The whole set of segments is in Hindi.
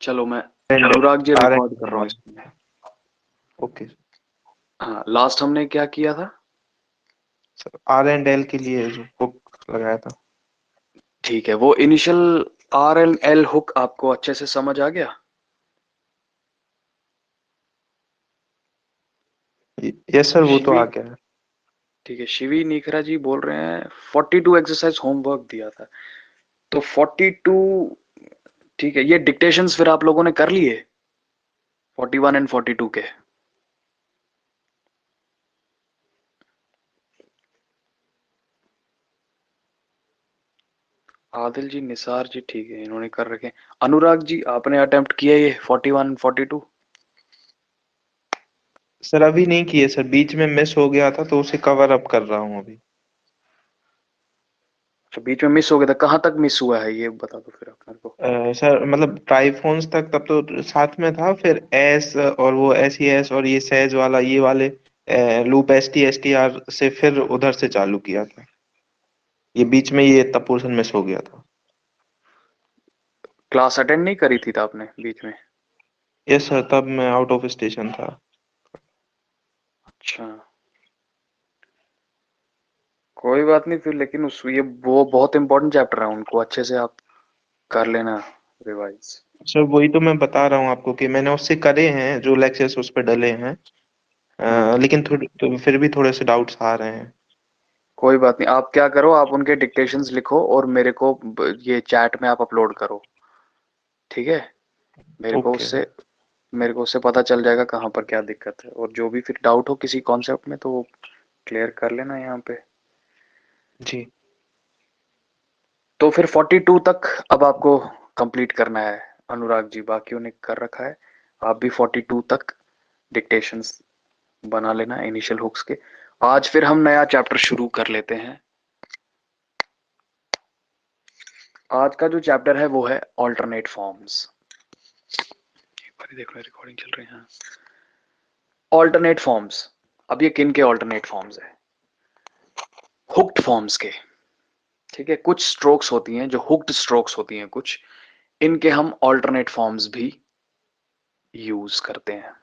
चलो मैं and Anurag ji are record कर रहा हूँ एंड इसमें। ओके हाँ, लास्ट हमने क्या किया था? सर, आर एंड एल के लिए जो हुक लगाया था। ठीक है, वो initial R and L hook आपको अच्छे से समझ आ गया? यस सर, वो तो शिवी, आ गया है। ठीक है, शिवी निखरा जी बोल रहे हैं 42 एक्सरसाइज होमवर्क दिया था, तो 42, ठीक है, ये डिक्टेशंस फिर आप लोगों ने कर लिए 41 एंड 42 के? आदिल जी, निसार जी, ठीक है, इन्होंने कर रखे। अनुराग जी, आपने अटेम्प्ट किया ये 41 42? सर अभी नहीं किए सर, बीच में मिस हो गया था तो उसे कवर अप कर रहा हूँ अभी। तो बीच में मिस हो गया था, कहाँ तक मिस हुआ है ये बता दो फिर आप मेरे को। सर मतलब ट्राइफोन्स तक तब तो साथ में था, फिर एस और वो एस ई एस और ये सहज वाला ये वाले लूप एस टी आर से फिर उधर से चालू किया था। ये बीच में ये तब पोर्शन मिस हो गया था। क्लास अटेंड नहीं करी थी आपने बीच में? यस सर, तब मैं आउट ऑफ स्टेशन था। अच्छा, कोई बात नहीं फिर, लेकिन उस ये वो बहुत इंपॉर्टेंट चैप्टर है, उनको अच्छे से आप कर लेना रिवाइज। सर वही तो मैं बता रहा हूँ आपको कि मैंने उससे करे हैं जो लेक्चर्स उस पर डले हैं। हाँ, लेकिन थोड़ी तो फिर भी थोड़े से डाउट्स आ रहे हैं। कोई बात नहीं, आप क्या करो, आप उनके डिक्टेशंस लिखो और मेरे को ये चैट में आप अपलोड करो, ठीक है? मेरे को ओके उससे मेरे को उससे पता चल जाएगा कहाँ पर क्या दिक्कत है, और जो भी फिर डाउट हो किसी कॉन्सेप्ट में तो वो क्लियर कर लेना यहाँ पे। जी। तो फिर 42 तक अब आपको कंप्लीट करना है अनुराग जी, बाकियों ने कर रखा है, आप भी 42 तक डिक्टेशंस बना लेना इनिशियल हुक्स के। आज फिर हम नया चैप्टर शुरू कर लेते हैं। आज का जो चैप्टर है वो है ऑल्टरनेट फॉर्म्स। एक बार देख लो, रिकॉर्डिंग चल रही है। ऑल्टरनेट फॉर्म्स, अब ये किन के ऑल्टरनेट फॉर्म्स है? हुक्ड फॉर्म्स के। ठीक है, कुछ स्ट्रोक्स होती हैं जो हुक्ड स्ट्रोक्स होती हैं कुछ, इनके हम ऑल्टरनेट फॉर्म्स भी यूज करते हैं।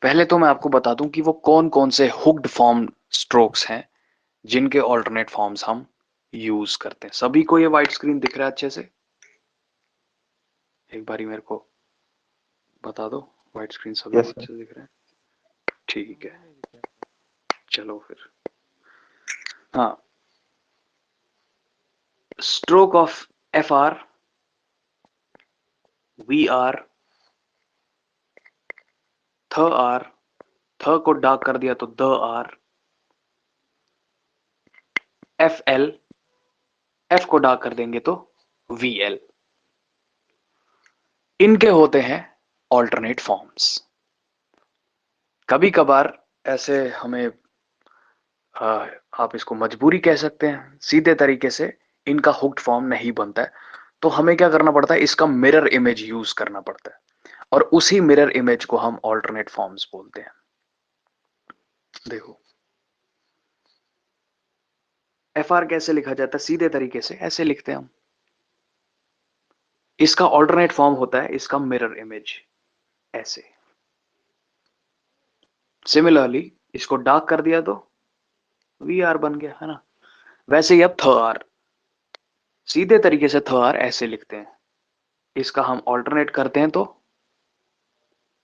पहले तो मैं आपको बता दूं कि वो कौन कौन से हुक्ड फॉर्म स्ट्रोक्स हैं जिनके ऑल्टरनेट फॉर्म्स हम यूज करते हैं। सभी को ये व्हाइट स्क्रीन दिख रहा है अच्छे से? एक बारी मेरे को बता दो, व्हाइट स्क्रीन सभी को यस सर। अच्छे से दिख रहा है? ठीक है, चलो फिर। हाँ, stroke of F R, V R, थ आर, थ को डार्क कर दिया तो द आर, एफ एल, एफ को डार्क कर देंगे तो वी एल, इनके होते हैं ऑल्टरनेट फॉर्म्स। कभी कभार ऐसे हमें आप इसको मजबूरी कह सकते हैं, सीधे तरीके से इनका हुक्ड फॉर्म नहीं बनता है, तो हमें क्या करना पड़ता है, इसका मिरर इमेज यूज करना पड़ता है, और उसी मिरर इमेज को हम ऑल्टरनेट फॉर्म्स बोलते हैं। देखो, एफ आर कैसे लिखा जाता है? सीधे तरीके से ऐसे लिखते हैं हम। इसका ऑल्टरनेट फॉर्म होता है इसका मिरर इमेज, ऐसे। सिमिलरली इसको डार्क कर दिया तो वी आर बन गया, है ना? वैसे ही अब थ आर, सीधे तरीके से थ आर ऐसे लिखते हैं, इसका हम ऑल्टरनेट करते हैं तो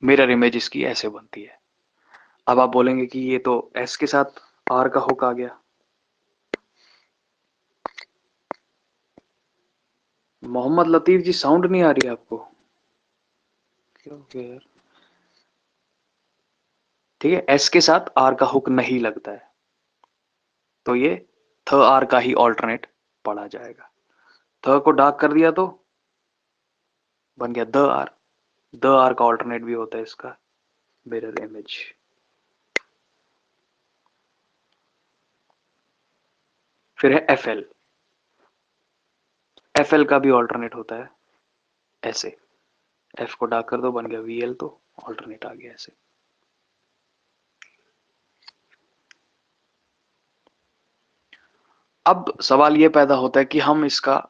मिरर इमेज इसकी ऐसे बनती है। अब आप बोलेंगे कि ये तो एस के साथ आर का हुक आ गया। मोहम्मद लतीफ जी, साउंड नहीं आ रही है आपको? क्या हो गया यार? ठीक है, एस के साथ आर का हुक नहीं लगता है, तो ये थ आर का ही ऑल्टरनेट पढ़ा जाएगा। थ को डार्क कर दिया तो बन गया द आर, द आर का ऑल्टरनेट भी होता है इसका मिरर इमेज। फिर है एफ एल, एफ एल का भी ऑल्टरनेट होता है ऐसे, एफ को डार्क कर दो बन गया वी एल, तो ऑल्टरनेट आ गया ऐसे। अब सवाल ये पैदा होता है कि हम इसका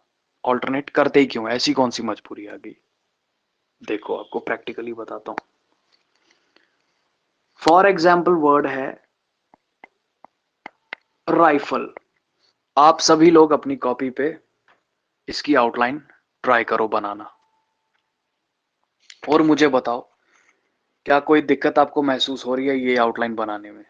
ऑल्टरनेट करते ही क्यों, ऐसी कौन सी मजबूरी आ गई? देखो आपको प्रैक्टिकली बताता हूं। फॉर एग्जाम्पल वर्ड है राइफल। आप सभी लोग अपनी कॉपी पे इसकी आउटलाइन ट्राई करो बनाना और मुझे बताओ क्या कोई दिक्कत आपको महसूस हो रही है ये आउटलाइन बनाने में।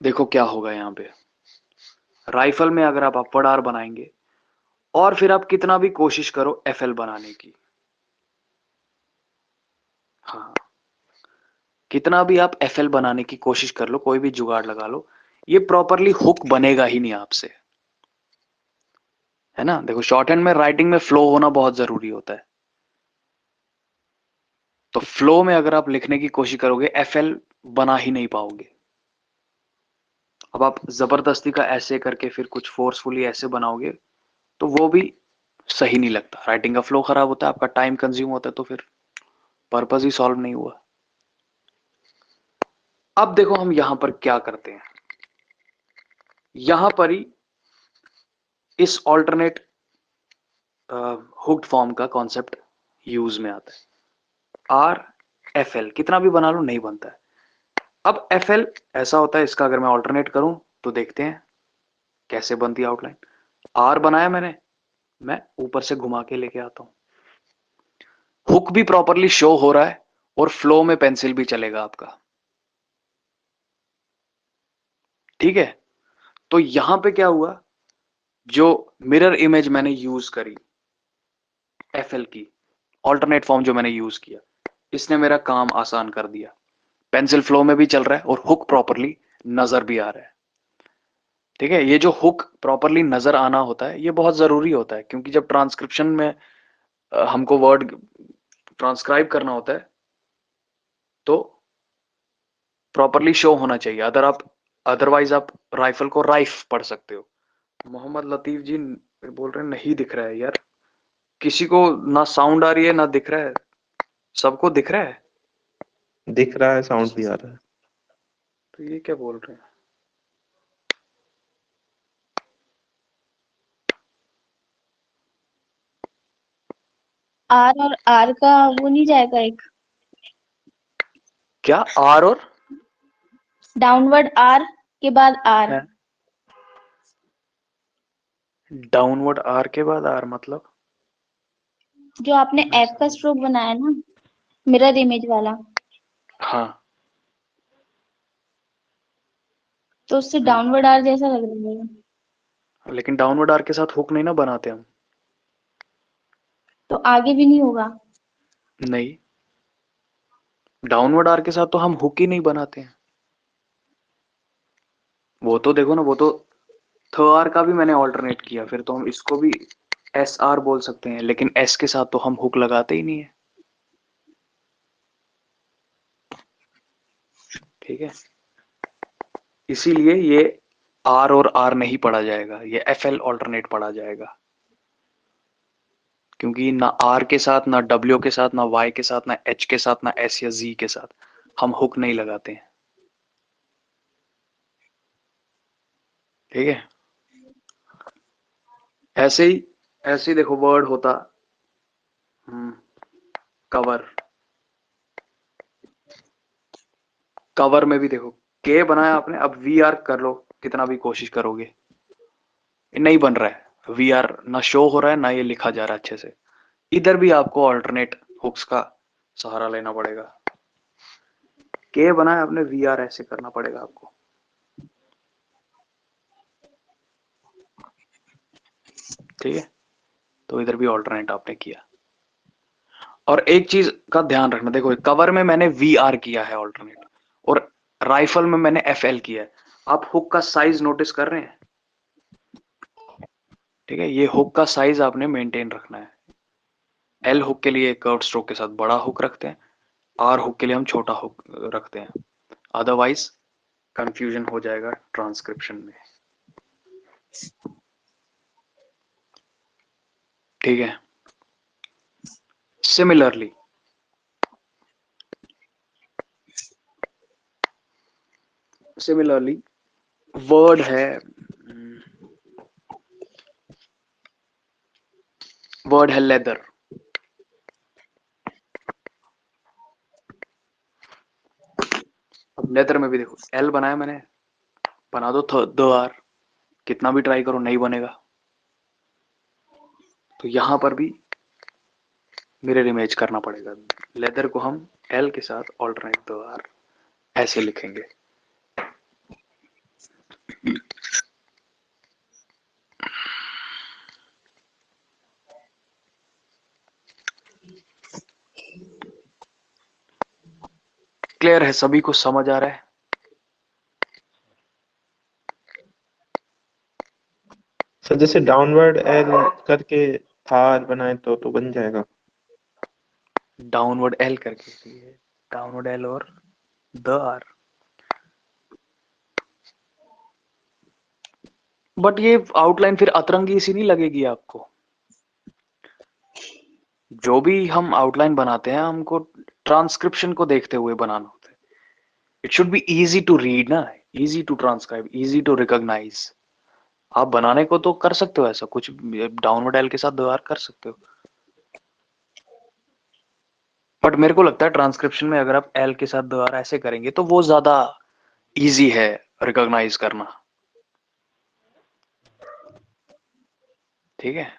देखो क्या होगा यहां पे। राइफल में अगर आप अपवर्ड आर बनाएंगे और फिर आप कितना भी कोशिश करो एफएल बनाने की, हाँ, कितना भी आप एफएल बनाने की कोशिश कर लो, कोई भी जुगाड़ लगा लो, ये प्रॉपरली हुक बनेगा ही नहीं आपसे, है ना। देखो शॉर्ट हैंड में राइटिंग में फ्लो होना बहुत जरूरी होता है। तो फ्लो में अगर आप लिखने की कोशिश करोगे एफएल बना ही नहीं पाओगे। अब आप जबरदस्ती का ऐसे करके फिर कुछ फोर्सफुली ऐसे बनाओगे तो वो भी सही नहीं लगता, राइटिंग का फ्लो खराब होता है, आपका टाइम कंज्यूम होता है, तो फिर पर्पस ही सॉल्व नहीं हुआ। अब देखो हम यहां पर क्या करते हैं, यहां पर ही इस ऑल्टरनेट हुक्ड फॉर्म का कॉन्सेप्ट यूज में आता है। आर एफ एल कितना भी बना लो नहीं बनता है। अब एफ एल ऐसा होता है, इसका अगर मैं ऑल्टरनेट करूं तो देखते हैं कैसे बनती है आउटलाइन। आर बनाया मैंने, मैं ऊपर से घुमा के लेके आता हूं, हुक भी प्रॉपरली शो हो रहा है और फ्लो में पेंसिल भी चलेगा आपका, ठीक है। तो यहां पे क्या हुआ, जो मिरर इमेज मैंने यूज करी एफएल की, ऑल्टरनेट फॉर्म जो मैंने यूज किया, इसने मेरा काम आसान कर दिया। पेंसिल फ्लो में भी चल रहा है और हुक प्रॉपरली नजर भी आ रहा है, ठीक है। ये जो हुक प्रॉपरली नजर आना होता है ये बहुत जरूरी होता है, क्योंकि जब ट्रांसक्रिप्शन में हमको वर्ड ट्रांसक्राइब करना होता है तो प्रॉपरली शो होना चाहिए। अदरवाइज आप राइफल को राइफ पढ़ सकते हो। मोहम्मद लतीफ जी बोल रहे हैं नहीं दिख रहा है यार, किसी को ना साउंड आ रही है ना दिख रहा है, सबको दिख रहा है। दिख रहा है, साउंड भी आ रहा है। तो ये क्या बोल रहे हैं। आर और आर का वो नहीं जाएगा एक क्या आर और डाउनवर्ड आर के बाद आर, डाउनवर्ड आर के बाद आर मतलब जो आपने एफ का स्ट्रोक बनाया ना मिरर इमेज वाला, हाँ तो उससे डाउनवर्ड आर जैसा लग रहा है। लेकिन डाउनवर्ड आर के साथ हुक नहीं ना बनाते हम। तो आगे भी नहीं होगा। नहीं, डाउनवर्ड आर के साथ तो हम हुक ही नहीं बनाते हैं। वो तो देखो ना, वो तो थ आर का भी मैंने ऑल्टरनेट किया, फिर तो हम इसको भी एस आर बोल सकते हैं, लेकिन एस के साथ तो हम हुक लगाते ही नहीं है, ठीक है। इसीलिए ये आर और आर नहीं पढ़ा जाएगा, ये एफ एल ऑल्टरनेट पढ़ा जाएगा, क्योंकि ना आर के साथ ना डब्ल्यू के साथ ना वाई के साथ ना एच के साथ ना एस या जी के साथ हम हुक नहीं लगाते हैं, ठीक है। ऐसे ही देखो वर्ड होता कवर, कवर में भी देखो के बनाया आपने, अब वी आर कर लो कितना भी कोशिश करोगे ये नहीं बन रहा है, वी आर ना शो हो रहा है ना ये लिखा जा रहा है अच्छे से। इधर भी आपको ऑल्टरनेट हुक्स का सहारा लेना पड़ेगा। के बनाया आपने, वी आर ऐसे करना पड़ेगा आपको, ठीक है। तो इधर भी ऑल्टरनेट आपने किया। और एक चीज का ध्यान रखना, देखो कवर में मैंने वी आर किया है ऑल्टरनेट, और राइफल में मैंने एफ एल किया है। आप हुक का साइज नोटिस कर रहे हैं, ठीक है। ये हुक का साइज आपने मेंटेन रखना है। एल हुक के लिए कर्व स्ट्रोक के साथ बड़ा हुक रखते हैं, आर हुक के लिए हम छोटा हुक रखते हैं, अदरवाइज कंफ्यूजन हो जाएगा ट्रांसक्रिप्शन में, ठीक है। सिमिलरली सिमिलरली वर्ड है वर्ड है लेदर। अब लेदर में भी देखो एल बनाया मैंने, बना दो द आर, कितना भी ट्राई करो नहीं बनेगा। तो यहां पर भी मिरर इमेज करना पड़ेगा। लेदर को हम एल के साथ ऑल्टरनेट द आर ऐसे लिखेंगे। क्लियर है? सभी को समझ आ रहा है? सर जैसे डाउनवर्ड एल करके थार बनाए तो बन जाएगा। डाउनवर्ड एल करके, डाउनवर्ड एल और द आर। बट ये आउटलाइन फिर अतरंगी सी नहीं लगेगी आपको? जो भी हम आउटलाइन बनाते हैं हमको ट्रांसक्रिप्शन को देखते हुए बनाना होता है। It should be easy to read ना, easy to transcribe, easy to recognise. आप बनाने को तो कर सकते हो ऐसा कुछ, डाउनवर्ड एल के साथ द्वार कर सकते हो, बट मेरे को लगता है ट्रांसक्रिप्शन में अगर आप एल के साथ द्वार ऐसे करेंगे तो वो ज्यादा इजी है रिकॉग्नाइज करना। ठीक है,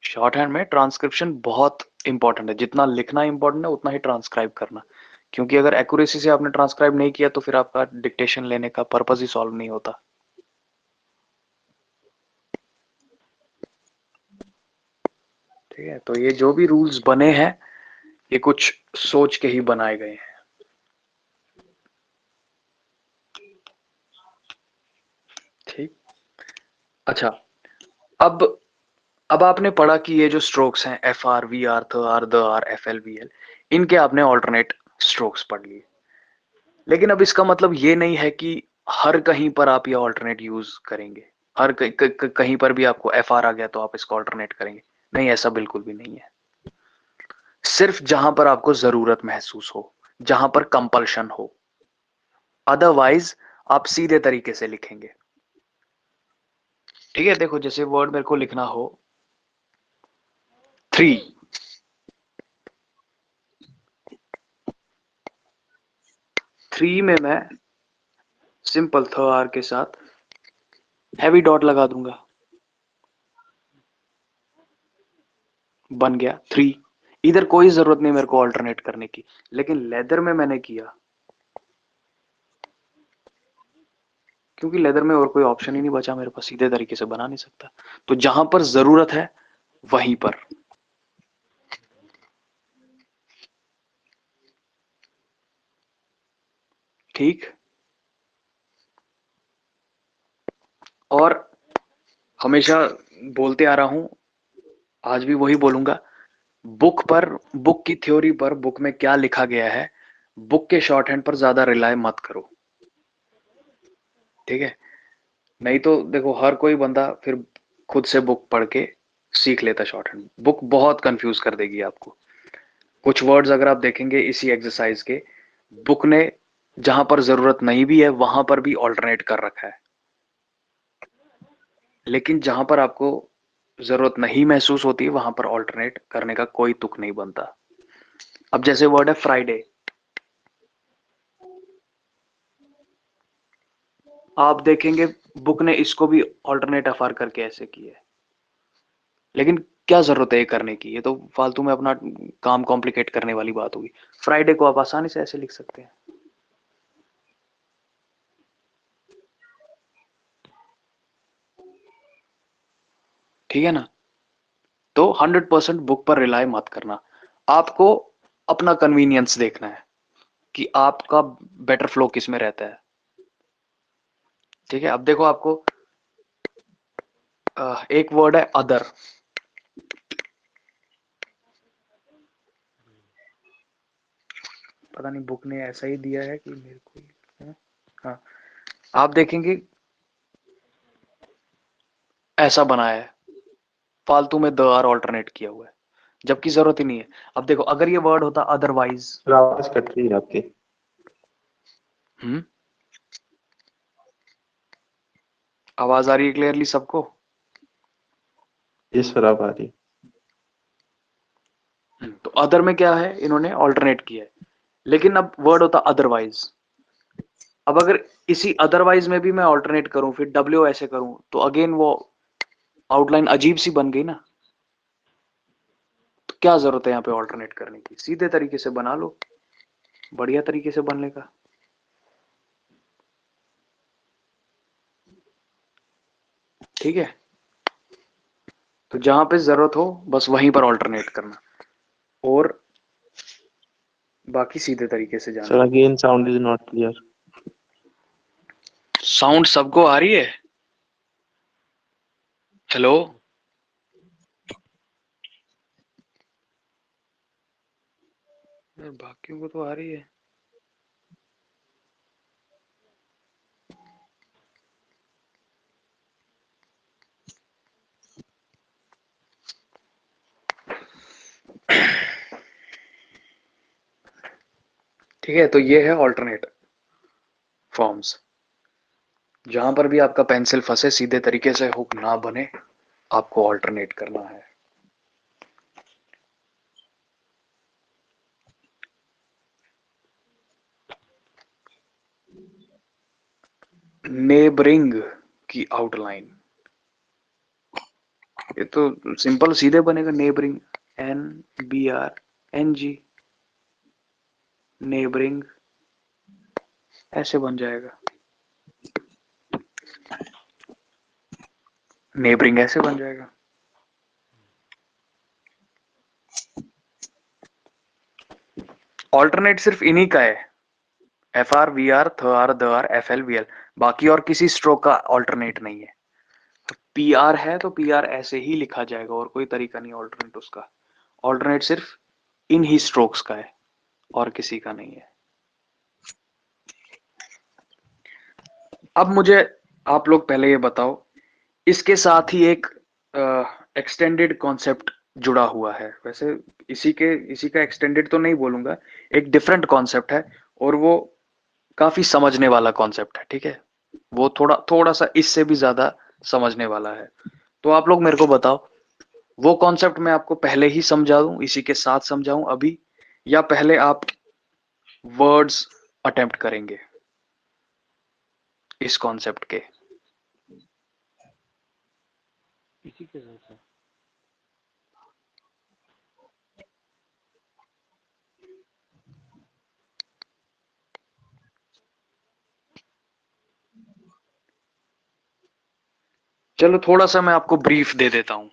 शॉर्ट हैंड में ट्रांसक्रिप्शन बहुत इंपॉर्टेंट है। जितना लिखना इंपॉर्टेंट है उतना ही ट्रांसक्राइब करना, क्योंकि अगर एक्यूरेसी से आपने ट्रांसक्राइब नहीं किया तो फिर आपका डिक्टेशन लेने का पर्पस ही सॉल्व नहीं होता। ठीक है, तो ये जो भी रूल्स बने हैं ये कुछ सोच के ही बनाए गए हैं। ठीक, अच्छा, अब अब आपने पढ़ा कि ये जो स्ट्रोक्स हैं एफ आर वी आर थ आर द R F L V L, इनके आपने ऑल्टरनेट स्ट्रोक्स पढ़ लिए। लेकिन अब इसका मतलब ये नहीं है कि हर कहीं पर आप ये ऑल्टरनेट यूज करेंगे। हर कहीं पर भी आपको एफ आर आ गया तो आप इसको ऑल्टरनेट करेंगे, नहीं, ऐसा बिल्कुल भी नहीं है। सिर्फ जहां पर आपको जरूरत महसूस हो, जहां पर कंपल्शन हो, अदरवाइज आप सीधे तरीके से लिखेंगे। ठीक है, देखो जैसे वर्ड मेरे को लिखना हो 3, थ्री में मैं सिंपल थ आर के साथ हैवी डॉट लगा दूंगा, बन गया 3। इधर कोई जरूरत नहीं मेरे को ऑल्टरनेट करने की, लेकिन लेदर में मैंने किया क्योंकि लेदर में और कोई ऑप्शन ही नहीं बचा मेरे पास, सीधे तरीके से बना नहीं सकता। तो जहां पर जरूरत है वहीं पर। ठीक, और हमेशा बोलते आ रहा हूं, आज भी वही बोलूंगा, बुक पर, बुक की थ्योरी पर, बुक में क्या लिखा गया है, बुक के शॉर्ट हैंड पर ज्यादा रिलाय मत करो। ठीक है, नहीं तो देखो हर कोई बंदा फिर खुद से बुक पढ़ के सीख लेता शॉर्ट हैंड। बुक बहुत कंफ्यूज कर देगी आपको। कुछ वर्ड्स अगर आप देखेंगे इसी एक्सरसाइज के, बुक ने जहां पर जरूरत नहीं भी है वहां पर भी ऑल्टरनेट कर रखा है, लेकिन जहां पर आपको जरूरत नहीं महसूस होती वहां पर ऑल्टरनेट करने का कोई तुक नहीं बनता। अब जैसे वर्ड है फ्राइडे, आप देखेंगे बुक ने इसको भी ऑल्टरनेट एफआर करके ऐसे किया है, लेकिन क्या जरूरत है ये करने की? ये तो फालतू में अपना काम कॉम्प्लिकेट करने वाली बात होगी। फ्राइडे को आप आसानी से ऐसे लिख सकते हैं। ठीक है ना? तो 100% बुक पर रिलाय मत करना। आपको अपना कन्वीनियंस देखना है कि आपका बेटर फ्लो किस में रहता है। ठीक है, अब देखो आपको एक वर्ड है अदर, पता नहीं बुक ने ऐसा ही दिया है कि मेरे को ही, हाँ, आप देखेंगे ऐसा बनाया है, फालतू में द आर ऑल्टरनेट किया हुआ है, जबकि जरूरत ही नहीं है। अब देखो अगर ये वर्ड होता अदरवाइज, सर आवाज कट रही है आपकी। हम्म, आवाज आ रही है क्लियरली सबको? ये सर अब आ रही। अदर में क्या है, इन्होंने ऑल्टरनेट किया है, लेकिन अब वर्ड होता अदरवाइज। अब अगर इसी अदरवाइज में भी मैं ऑल्टरनेट करूं, फिर डब्ल्यू ऐसे करूं, तो अगेन वो आउटलाइन अजीब सी बन गई ना। तो क्या जरूरत है यहाँ पे ऑल्टरनेट करने की, सीधे तरीके से बना लो, बढ़िया तरीके से बनने का। ठीक है, तो जहां पे जरूरत हो बस वहीं पर ऑल्टरनेट करना, और बाकी सीधे तरीके से सर जाना। Again sound is not clear. Sound सबको आ रही है? हेलो, बाकियों को तो आ रही है। ठीक है, तो ये है ऑल्टरनेट फॉर्म्स। जहां पर भी आपका पेंसिल फंसे, सीधे तरीके से हुक ना बने, आपको ऑल्टरनेट करना है। नेबरिंग की आउटलाइन, ये तो सिंपल सीधे बनेगा, नेबरिंग, NBRNG, नेबरिंग ऐसे बन जाएगा, नेबरिंग ऐसे बन जाएगा। ऑल्टरनेट सिर्फ इन्हीं का है, FR VR THR DR FL VL, बाकी और किसी स्ट्रोक का ऑल्टरनेट नहीं है। PR है तो PR ऐसे ही लिखा जाएगा, और कोई तरीका नहीं ऑल्टरनेट उसका। ऑल्टरनेट सिर्फ इन ही स्ट्रोक्स का है, और किसी का नहीं है। अब मुझे आप लोग पहले ये बताओ, इसके साथ ही एक एक्सटेंडेड कॉन्सेप्ट जुड़ा हुआ है। वैसे इसी का एक्सटेंडेड तो नहीं बोलूंगा, एक डिफरेंट कॉन्सेप्ट है, और वो काफी समझने वाला कॉन्सेप्ट है। ठीक है, वो थोड़ा थोड़ा सा इससे भी ज्यादा समझने वाला है। तो आप लोग मेरे को बताओ, वो कॉन्सेप्ट मैं आपको पहले ही समझा दूं, इसी के साथ समझाऊं अभी, या पहले आप वर्ड्स अटेम्प्ट करेंगे इस कॉन्सेप्ट के? इसी के साथ चलो थोड़ा सा मैं आपको ब्रीफ दे देता हूं।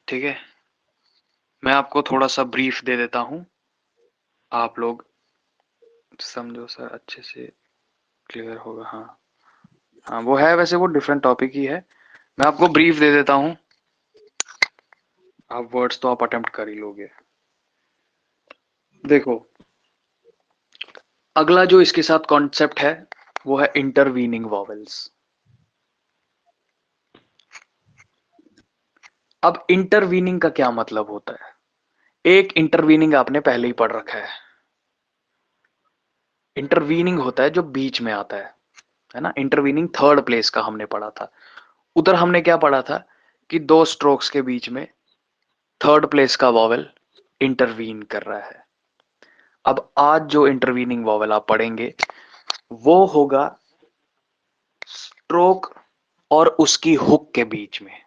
ठीक है, मैं आपको थोड़ा सा ब्रीफ दे देता हूं, आप लोग समझो सर, अच्छे से क्लियर होगा। हाँ हाँ, वो है, वैसे वो डिफरेंट टॉपिक ही है, मैं आपको ब्रीफ दे देता हूं। आप वर्ड्स तो आप अटेम्प्ट कर ही लोगे। देखो, अगला जो इसके साथ कॉन्सेप्ट है वो है इंटरवीनिंग वॉवेल्स। अब इंटरवीनिंग का क्या मतलब होता है? एक इंटरवीनिंग आपने पहले ही पढ़ रखा है। इंटरवीनिंग होता है जो बीच में आता है ना। इंटरवीनिंग थर्ड प्लेस का हमने पढ़ा था। उधर हमने क्या पढ़ा था कि दो स्ट्रोक्स के बीच में थर्ड प्लेस का वॉवेल इंटरवीन कर रहा है। अब आज जो इंटरवीनिंग वॉवेल आप पढ़ेंगे वो होगा स्ट्रोक और उसकी हुक के बीच में।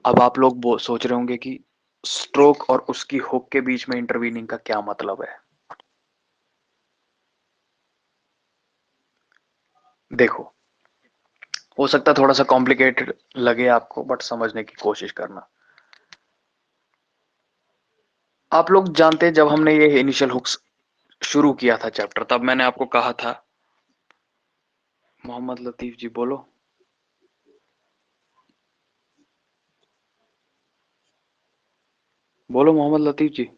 अब आप लोग वो सोच रहे होंगे कि स्ट्रोक और उसकी हुक के बीच में इंटरवीनिंग का क्या मतलब है। देखो, हो सकता है थोड़ा सा कॉम्प्लिकेटेड लगे आपको, बट समझने की कोशिश करना। आप लोग जानते हैं, जब हमने ये इनिशियल हुक्स शुरू किया था चैप्टर, तब मैंने आपको कहा था, मोहम्मद लतीफ जी बोलो, बोलो मोहम्मद लतीफ जी।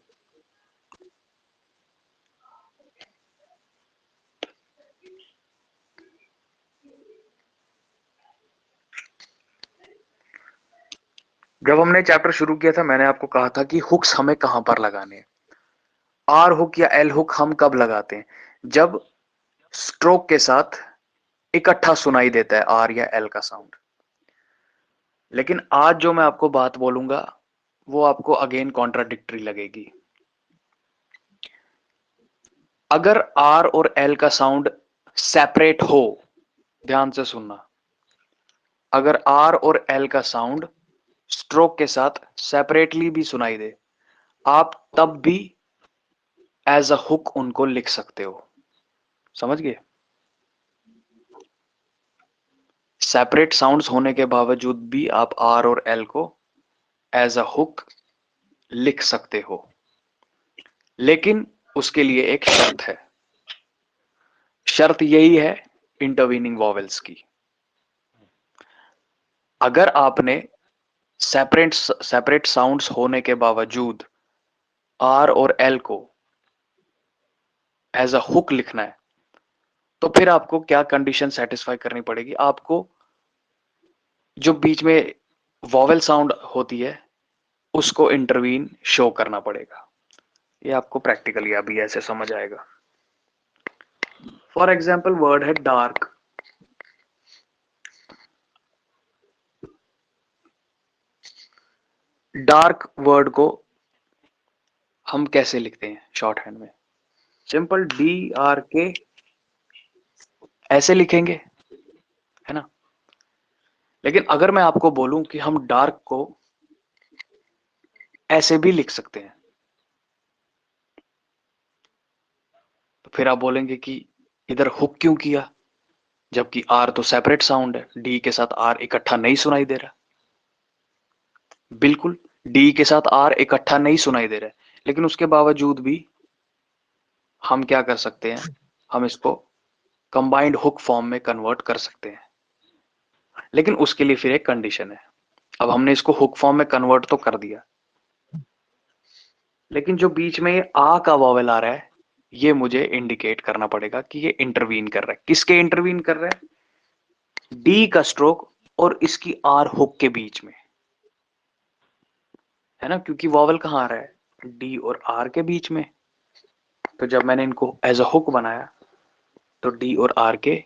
जब हमने चैप्टर शुरू किया था, मैंने आपको कहा था कि हुक्स हमें कहां पर लगाने हैं। आर हुक या एल हुक हम कब लगाते हैं? जब स्ट्रोक के साथ इकट्ठा सुनाई देता है आर या एल का साउंड। लेकिन आज जो मैं आपको बात बोलूंगा वो आपको अगेन कॉन्ट्राडिक्टरी लगेगी। अगर आर और एल का साउंड सेपरेट हो, ध्यान से सुनना, अगर आर और एल का साउंड स्ट्रोक के साथ सेपरेटली भी सुनाई दे, आप तब भी एज अ हुक उनको लिख सकते हो। समझ गए? सेपरेट साउंड्स होने के बावजूद भी आप आर और एल को एज अ हुक लिख सकते हो, लेकिन उसके लिए एक शर्त है। शर्त यही है इंटरवीनिंग वॉवेल्स की। अगर आपने सेपरेट साउंड्स होने के बावजूद आर और एल को एज अ हुक लिखना है, तो फिर आपको क्या कंडीशन सेटिस्फाई करनी पड़ेगी? आपको जो बीच में वॉवेल साउंड होती है उसको इंटरवीन शो करना पड़ेगा। ये आपको प्रैक्टिकली अभी ऐसे समझ आएगा। फॉर एग्जाम्पल वर्ड है डार्क। डार्क वर्ड को हम कैसे लिखते हैं शॉर्ट हैंड में? सिंपल DRK ऐसे लिखेंगे, है ना? लेकिन अगर मैं आपको बोलूं कि हम डार्क को ऐसे भी लिख सकते हैं, तो फिर आप बोलेंगे कि इधर हुक क्यों किया, जबकि आर तो सेपरेट साउंड है, डी के साथ आर इकट्ठा नहीं सुनाई दे रहा। बिल्कुल, डी के साथ आर इकट्ठा नहीं सुनाई दे रहा है, लेकिन उसके बावजूद भी हम क्या कर सकते हैं? हम इसको कंबाइंड हुक फॉर्म में कन्वर्ट कर सकते हैं, लेकिन उसके लिए फिर एक कंडीशन है। अब हमने इसको हुक फॉर्म में कन्वर्ट तो कर दिया, लेकिन जो बीच में ये आ का वॉवेल आ रहा है, ये मुझे इंडिकेट करना पड़ेगा कि ये इंटरवीन कर रहा है। किसके इंटरवीन कर रहा है? डी का स्ट्रोक और इसकी आर हुक के बीच में, है ना? क्योंकि वॉवेल कहां आ रहा है? डी और आर के बीच में। तो जब मैंने इनको एज अ हुक बनाया, तो डी और आर के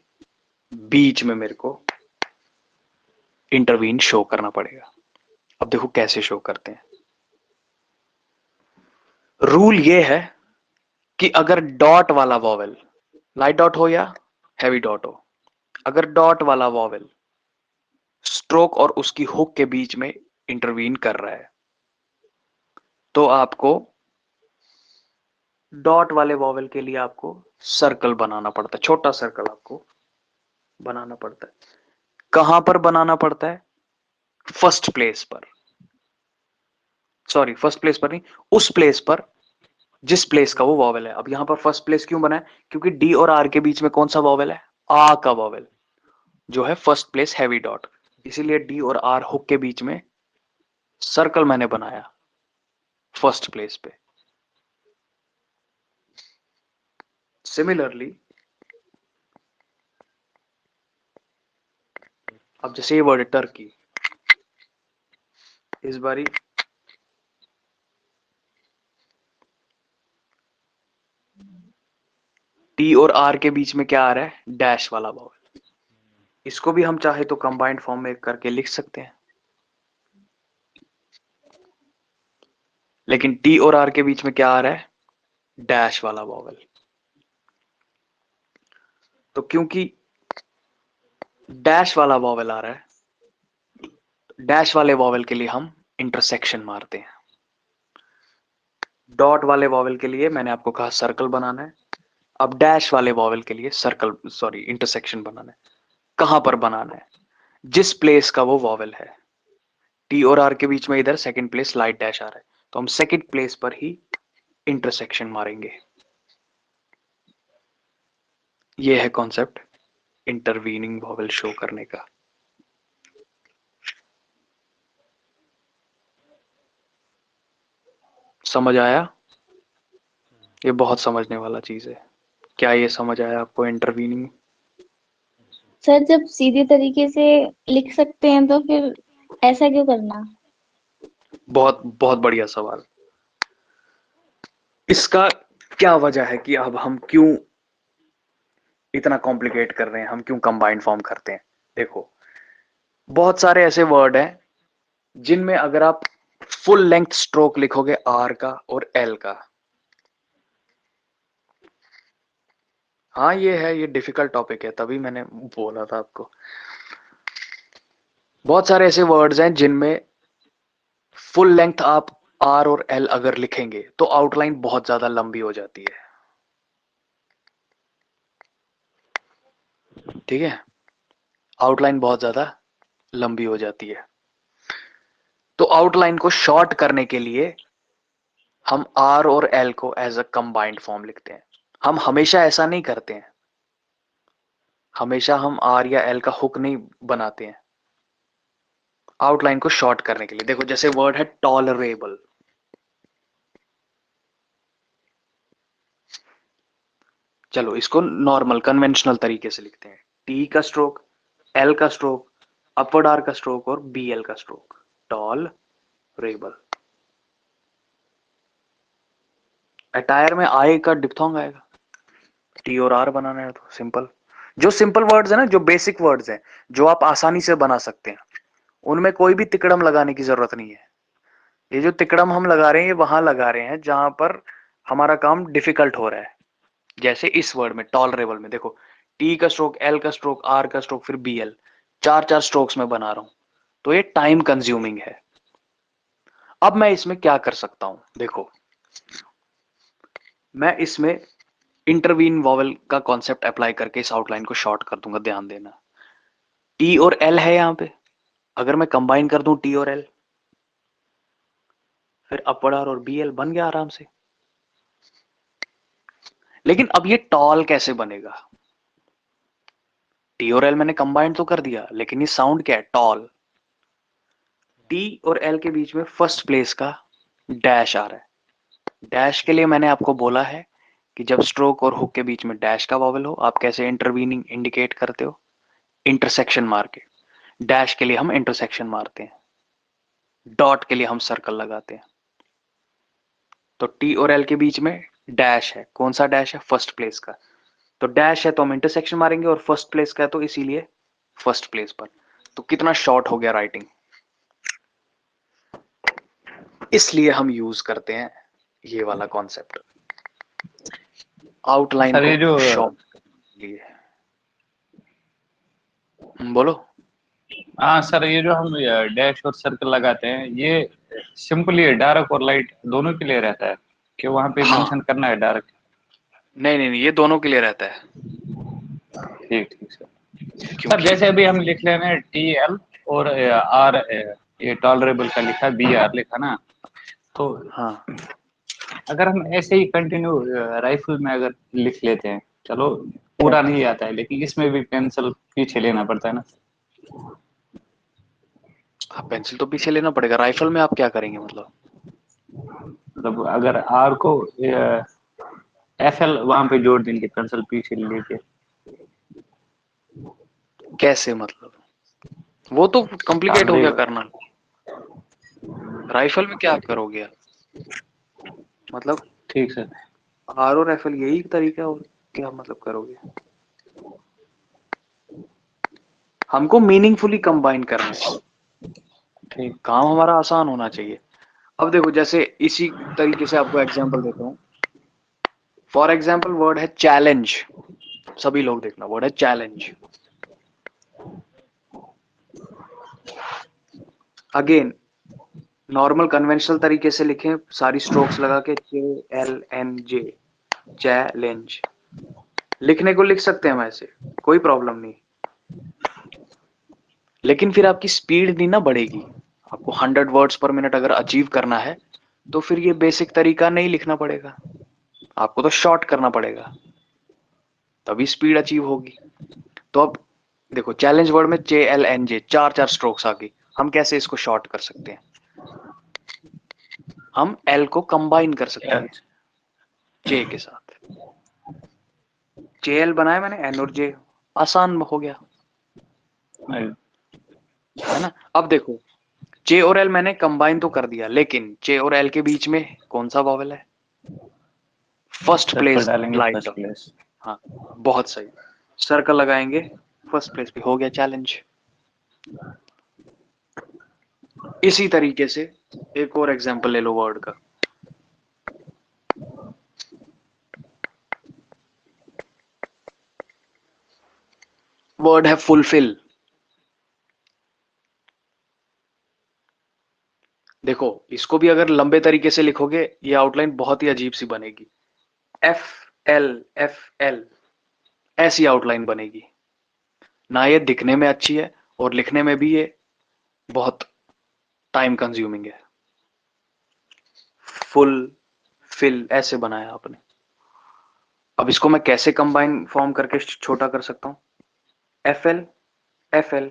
बीच में मेरे को इंटरवीन शो करना पड़ेगा। अब देखो कैसे शो करते हैं। रूल ये है कि अगर डॉट वाला वॉवेल, लाइट डॉट हो या हैवी डॉट हो, अगर डॉट वाला वॉवेल स्ट्रोक और उसकी हुक के बीच में इंटरवीन कर रहा है, तो आपको डॉट वाले वॉवेल के लिए आपको सर्कल बनाना पड़ता है, छोटा सर्कल आपको बनाना पड़ता है। कहां पर बनाना पड़ता है? फर्स्ट प्लेस पर, सॉरी फर्स्ट प्लेस पर नहीं, उस प्लेस पर जिस प्लेस का वो वॉवेल है। अब यहां पर फर्स्ट प्लेस क्यों बना है? क्योंकि डी और आर के बीच में कौन सा वॉवेल है? आ का वॉवेल, जो है फर्स्ट प्लेस हैवी डॉट। इसीलिए डी और आर हुक के बीच में सर्कल मैंने बनाया फर्स्ट प्लेस पे। सिमिलरली अब जैसे ये वर्ड है टर्की, इस बारी टी और आर के बीच में क्या आ रहा है? डैश वाला वॉवेल। इसको भी हम चाहे तो कंबाइंड फॉर्म में करके लिख सकते हैं, लेकिन टी और आर के बीच में क्या आ रहा है? डैश वाला वॉवेल। तो क्योंकि डैश वाला वॉवेल आ रहा है, डैश वाले वॉवेल के लिए हम इंटरसेक्शन मारते हैं। डॉट वाले वॉवेल के लिए मैंने आपको कहा सर्कल बनाना है, अब डैश वाले वॉवेल के लिए सर्कल सॉरी इंटरसेक्शन बनाना है। कहां पर बनाना है? जिस प्लेस का वो वॉवेल है। टी और आर के बीच में इधर सेकंड प्लेस लाइट डैश आ रहा है, तो हम सेकंड प्लेस पर ही इंटरसेक्शन मारेंगे। ये है कॉन्सेप्ट इंटरवीनिंग वॉवेल शो करने का। समझ आया? ये बहुत समझने वाला चीज है। क्या ये समझ आया आपको इंटरवीनिंग? सर जब सीधे तरीके से लिख सकते हैं तो फिर ऐसा क्यों करना? बहुत बहुत बढ़िया सवाल। इसका क्या वजह है कि अब हम क्यों इतना कॉम्प्लिकेट कर रहे हैं, हम क्यों कंबाइंड फॉर्म करते हैं? देखो, बहुत सारे ऐसे वर्ड हैं जिनमें अगर आप फुल लेंथ स्ट्रोक लिखोगे आर का और एल का। हाँ ये डिफिकल्ट टॉपिक है, तभी मैंने बोला था आपको। बहुत सारे ऐसे वर्ड्स हैं जिनमें फुल लेंथ आप आर और एल अगर लिखेंगे तो आउटलाइन बहुत ज्यादा लंबी हो जाती है। ठीक है, आउटलाइन बहुत ज्यादा लंबी हो जाती है। तो आउटलाइन को शॉर्ट करने के लिए हम आर और एल को एज अ कंबाइंड फॉर्म लिखते हैं। हम हमेशा ऐसा नहीं करते हैं, हमेशा हम आर या एल का हुक नहीं बनाते हैं आउटलाइन को शॉर्ट करने के लिए। देखो जैसे वर्ड है टॉलरेबल, चलो इसको नॉर्मल कन्वेंशनल तरीके से लिखते हैं। टी का स्ट्रोक, एल का स्ट्रोक, अपवर्ड आर का स्ट्रोक और बी एल का स्ट्रोक, टॉलरेबल। अटायर में आई का डिप्थोंग आएगा, टी और आर बनाना है तो सिंपल। जो सिंपल वर्ड्स है ना, जो बेसिक वर्ड्स हैं, जो आप आसानी से बना सकते हैं, उनमें कोई भी तिकड़म लगाने की जरूरत नहीं है। ये जो तिकड़म हम लगा रहे हैं ये वहां लगा रहे हैं जहां पर हमारा काम डिफिकल्ट हो रहा है। जैसे इस वर्ड में टॉलरेबल में देखो, टी का स्ट्रोक, एल का स्ट्रोक, आर का स्ट्रोक, फिर बी एल, चार चार स्ट्रोक्स में बना रहा हूं, तो ये टाइम कंज्यूमिंग है। अब मैं इसमें क्या कर सकता हूं, देखो मैं इसमें इंटरवीन वॉवेल का कॉन्सेप्ट अप्लाई करके इस आउटलाइन को शॉर्ट कर दूंगा। ध्यान देना, टी और एल है यहां पे, अगर मैं कंबाइन कर दूं टी और एल, फिर अपवर्ड आर और बी एल बन गया आराम से। लेकिन अब ये टॉल कैसे बनेगा? टी और एल मैंने कंबाइन तो कर दिया, लेकिन ये साउंड क्या है? टॉल। टी और एल के बीच में फर्स्ट प्लेस का डैश आ रहा है। डैश के लिए मैंने आपको बोला है कि जब स्ट्रोक और हुक के बीच में डैश का वॉवेल हो, आप कैसे इंटरवीनिंग इंडिकेट करते हो? इंटरसेक्शन मार के। डैश के लिए हम इंटरसेक्शन मारते हैं, डॉट के लिए हम सर्कल लगाते हैं। तो टी और एल के बीच में डैश है, कौन सा डैश है? फर्स्ट प्लेस का। तो डैश है तो हम इंटरसेक्शन मारेंगे, और फर्स्ट प्लेस का है तो इसीलिए फर्स्ट प्लेस पर। तो कितना शॉर्ट हो गया राइटिंग, इसलिए हम यूज करते हैं ये वाला कॉन्सेप्ट आउटलाइन सर को ये जो शॉर्ट लिए। बोलो। हाँ सर, ये जो हम डैश और सर्कल लगाते हैं, ये सिंपली डार्क और लाइट दोनों के लिए रहता है कि वहां पे हाँ, मेंशन करना है डार्क? नहीं ये दोनों के लिए रहता है। ठीक ठीक सर। सर क्योंकि जैसे अभी हम लिख ले रहे हैं टी एल और आर, ये टॉलरेबल का लिखा, बी आर लिखा ना, तो हाँ अगर हम ऐसे ही कंटिन्यू राइफल में अगर लिख लेते हैं, चलो पूरा नहीं आता है, लेकिन इसमें भी पेंसिल पीछे लेना पड़ता है ना। हाँ, पेंसिल तो पीछे लेना पड़ेगा। राइफल में आप क्या करेंगे मतलब? मतलब अगर आर को एफ एल वहां पे जोड़ देंगे पेंसिल पीछे लेके। कैसे मतलब? वो तो आप कॉम्प्लिकेट हो गया देख, करना। राइफल में क्या करोगे आप? मतलब ठीक सर। आर और एफ एल यही तरीका, और क्या मतलब करोगे? हमको मीनिंगफुली कंबाइन करना है, ठीक। काम हमारा आसान होना चाहिए। अब देखो जैसे इसी तरीके से आपको एग्जांपल देता हूँ। फॉर एग्जांपल वर्ड है चैलेंज, सभी लोग देखना, वर्ड है चैलेंज। अगेन नॉर्मल कन्वेंशनल तरीके से लिखें, सारी स्ट्रोक्स लगा के, CHALLENGE, चैलेंज। लिखने को लिख सकते हैं हम ऐसे, कोई प्रॉब्लम नहीं। लेकिन फिर आपकी स्पीड नहीं ना बढ़ेगी। आपको 100 वर्ड्स पर मिनट अगर अचीव करना है तो फिर ये बेसिक तरीका नहीं लिखना पड़ेगा, आपको तो शॉर्ट करना पड़ेगा, तभी स्पीड अचीव होगी। तो अब देखो चैलेंज वर्ड में CHALLENGE, चार चार स्ट्रोक्स आ गई। हम कैसे इसको शॉर्ट कर सकते हैं? हम एल को कंबाइन कर सकते हैं जे के साथ। JL बनाया मैंने, एन और जे, आसान हो गया, है ना? अब देखो जे और एल मैंने कंबाइन तो कर दिया, लेकिन जे और एल के बीच में कौन सा वॉवेल है? फर्स्ट सर्कल प्लेस डालेंगे लाइट। First place. हाँ, बहुत सही, सर्कल लगाएंगे फर्स्ट प्लेस पे, हो गया चैलेंज। इसी तरीके से एक और एग्जांपल ले लो वर्ड का। वर्ड है फुलफिल। देखो इसको भी अगर लंबे तरीके से लिखोगे ये आउटलाइन बहुत ही अजीब सी बनेगी। FL ऐसी आउटलाइन बनेगी। ना ये दिखने में अच्छी है और लिखने में भी ये बहुत टाइम कंज्यूमिंग है। फुल फिल ऐसे बनाया आपने। अब इसको मैं कैसे कंबाइन फॉर्म करके छोटा कर सकता हूं? FL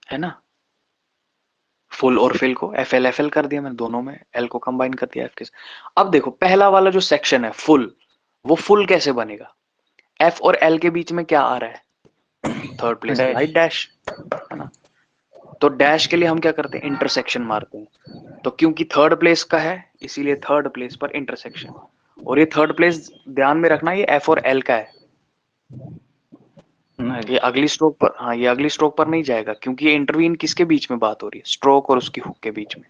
है ना। फुल और फिल को FL कर दिया मैंने, दोनों में एल को कंबाइन कर दिया F के साथ। अब देखो पहला वाला जो सेक्शन है फुल, वो फुल कैसे बनेगा? F और L के बीच में क्या आ रहा है? Third place dash. Light dash, है ना। तो डैश के लिए हम क्या करते हैं? इंटरसेक्शन मारते हैं। तो क्योंकि थर्ड प्लेस का है इसीलिए थर्ड प्लेस पर इंटरसेक्शन। और ये थर्ड प्लेस ध्यान में रखना, ये F और L का है। ये अगली स्ट्रोक पर, हाँ ये अगली स्ट्रोक पर नहीं जाएगा क्योंकि ये इंटरवीन किसके बीच में बात हो रही है? स्ट्रोक और उसकी हुक के बीच में।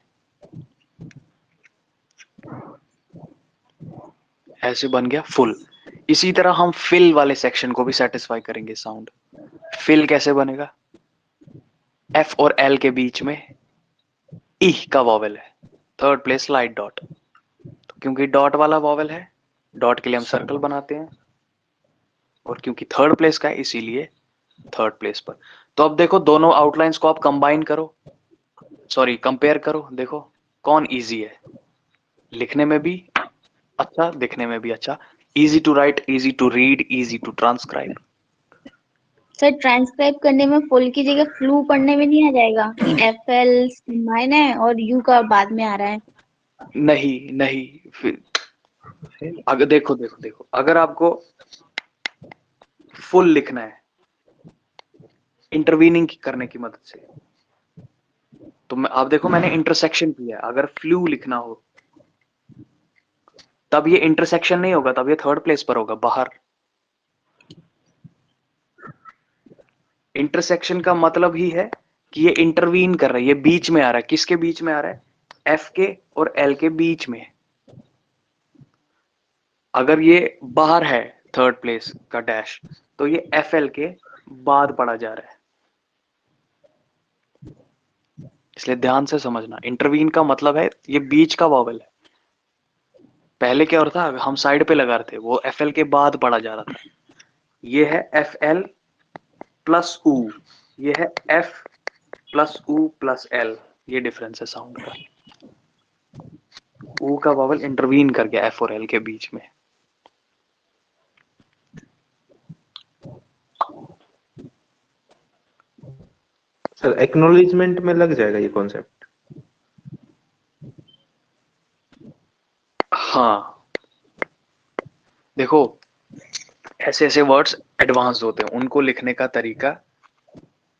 ऐसे बन गया फुल। इसी तरह हम फिल वाले सेक्शन को भी सेटिस्फाई करेंगे। साउंड फिल कैसे बनेगा? F और L के बीच में ई का वॉवेल है, थर्ड प्लेस लाइट डॉट। तो क्योंकि डॉट वाला वॉवेल है, डॉट के लिए हम सर्कल बनाते हैं, और क्योंकि थर्ड प्लेस का है इसीलिए थर्ड प्लेस पर। तो अब देखो दोनों आउटलाइंस को आप कंबाइन करो, सॉरी कंपेयर करो, देखो कौन इजी है? लिखने में भी अच्छा, दिखने में भी अच्छा। Easy to write, easy to read, easy to transcribe. Sir transcribe करने में फुल की जगह फ्लू पढ़ने में नहीं आ जाएगा कि FL माइन है और U का बाद में आ रहा है? नहीं नहीं, फिर अगर देखो देखो देखो, अगर आपको फुल लिखना है इंटरवीनिंग करने की मदद से, तो मैं आप देखो मैंने इंटरसेक्शन किया है। अगर फ्लू लिखना हो तब ये इंटरसेक्शन नहीं होगा, तब ये थर्ड प्लेस पर होगा, बाहर। इंटरसेक्शन का मतलब ही है कि ये इंटरवीन कर रहा है, ये बीच में आ रहा है। किसके बीच में आ रहा है? F के और L के बीच में। अगर ये बाहर है थर्ड प्लेस का डैश, तो ये FL के बाद पढ़ा जा रहा है। इसलिए ध्यान से समझना, इंटरवीन का मतलब है ये बीच का वॉवेल है। पहले क्या होता था, हम साइड पे लगा रहे थे, वो FL के बाद पढ़ा जा रहा था। ये है FL प्लस U, ये है F plus U plus L। ये डिफरेंस है साउंड का। U का वॉवेल इंटरवीन कर गया F और L के बीच में। सर एक्नॉलेजमेंट में लग जाएगा ये कॉन्सेप्ट? हाँ देखो, ऐसे ऐसे वर्ड्स एडवांस होते हैं, उनको लिखने का तरीका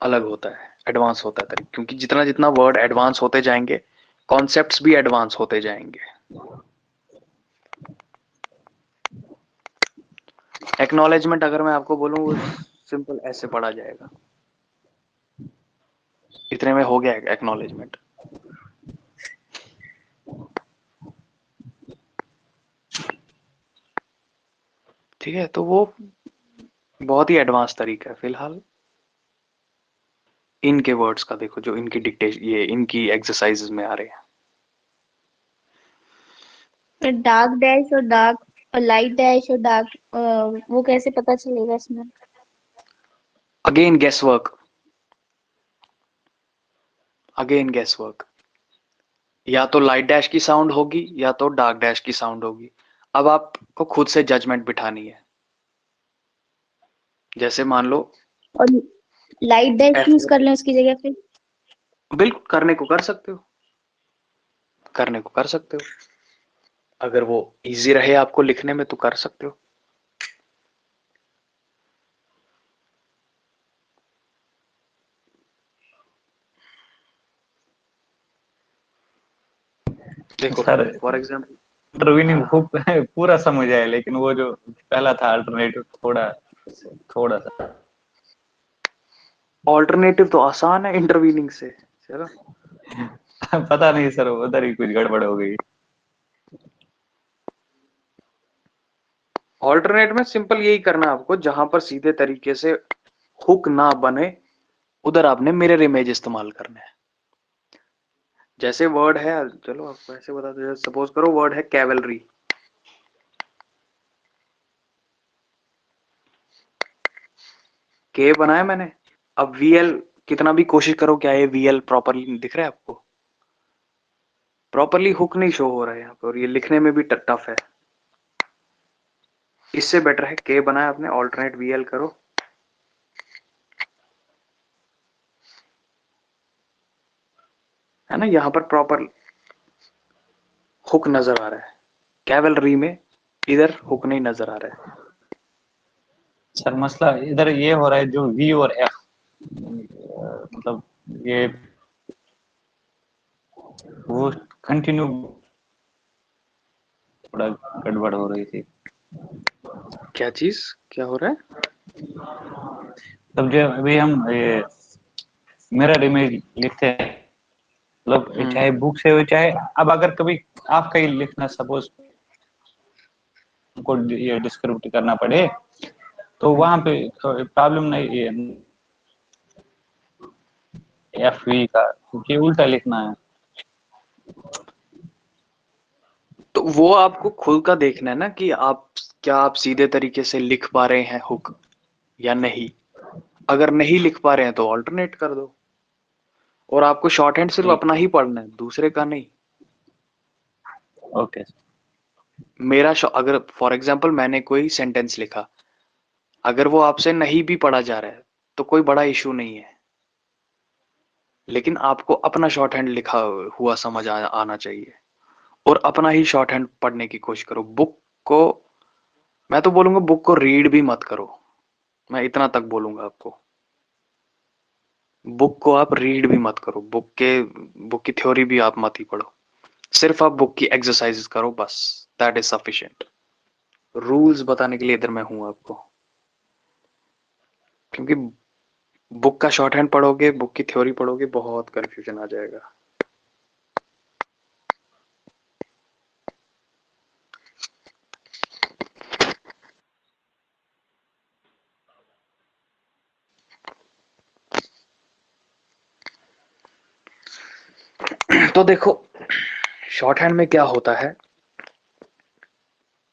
अलग होता है, एडवांस होता है तरीका। क्योंकि जितना जितना वर्ड एडवांस होते जाएंगे, कॉन्सेप्ट्स भी एडवांस होते जाएंगे। एक्नॉलेजमेंट अगर मैं आपको बोलूं, वो सिंपल ऐसे पढ़ा जाएगा। इतने में हो गया एक्नॉलेजमेंट। ठीक है, तो वो बहुत ही एडवांस तरीका है। फिलहाल इनके वर्ड्स का देखो, जो इनकी डिक्टेशन, ये इनकी एक्सरसाइजेस में आ रहे हैं। फिर डार्क डैश और डार्क और लाइट डैश और डार्क, वो कैसे पता चलेगा इसमें? Again guess work, again guess work. या तो लाइट डैश की साउंड होगी या तो डार्क डैश की साउंड होगी। अब आपको खुद से जजमेंट बिठानी है। जैसे मान लो और लाइट डैश F, यूज कर लें उसकी जगह पे? बिल्कुल करने को कर सकते हो, करने को कर सकते हो। अगर वो इजी रहे आपको लिखने में तो कर सकते हो। देखो सर फॉर एग्जाम्पल, इंटरवीनिंग पूरा समझ आया, लेकिन वो जो पहला था अल्टरनेटिव थोड़ा थोड़ा सा। ऑल्टरनेटिव तो आसान है इंटरवीनिंग से। चलो पता नहीं सर, उधर ही कुछ गड़बड़ हो गई। ऑल्टरनेट में सिंपल यही करना है आपको, जहां पर सीधे तरीके से हुक ना बने उधर आपने मिरर इमेज इस्तेमाल करना है। जैसे वर्ड है, चलो आपको ऐसे बता दो, सपोज करो वर्ड है कैवलरी, के बनाया मैंने, अब वीएल कितना भी कोशिश करो, क्या ये वीएल प्रॉपरली दिख रहा है आपको? प्रॉपरली हुक नहीं शो हो रहा है यहाँ पर, और ये लिखने में भी टफ है। इससे बेटर है के बनाया आपने, ऑल्टरनेट वीएल करो, है ना, यहां पर प्रॉपर हुक नजर आ रहा है। कैवलरी में इधर हुक नहीं नजर आ रहा है। सर मसला इधर ये हो रहा है, जो वी और एफ, मतलब ये वो कंटिन्यू थोड़ा गड़बड़ हो रही थी। क्या चीज क्या हो रहा है? तब जो अभी हम ये मिरर इमेज लिखते हैं, मतलब चाहे बुक से हो, चाहे अब अगर कभी आपका ही लिखना सपोज हमको ये डिस्क्रिप्ट करना पड़े, तो वहां पे प्रॉब्लम नहीं है एफ वी का, क्योंकि उल्टा लिखना है। तो वो आपको खुद का देखना है ना, कि आप क्या आप सीधे तरीके से लिख पा रहे हैं हुक या नहीं। अगर नहीं लिख पा रहे हैं तो ऑल्टरनेट कर दो, और आपको शॉर्ट हैंड सिर्फ ठीक अपना है, ही पढ़ना है, दूसरे का नहीं। ओके। मेरा अगर फॉर एग्जांपल मैंने कोई सेंटेंस लिखा, अगर वो आपसे नहीं भी पढ़ा जा रहा है तो कोई बड़ा इशू नहीं है, लेकिन आपको अपना शॉर्ट हैंड लिखा हुआ समझ आना चाहिए, और अपना ही शॉर्ट हैंड पढ़ने की कोशिश करो। बुक को, मैं तो बोलूंगा बुक को रीड भी मत करो, मैं इतना तक बोलूंगा आपको। बुक को आप रीड भी मत करो, बुक की थ्योरी भी आप मत ही पढ़ो, सिर्फ आप बुक की एक्सरसाइजेस करो बस, दैट इज सफिशिएंट। रूल्स बताने के लिए इधर मैं हूं आपको, क्योंकि बुक का शॉर्ट हैंड पढ़ोगे, बुक की थ्योरी पढ़ोगे, बहुत कंफ्यूजन आ जाएगा। तो देखो शॉर्ट हैंड में क्या होता है,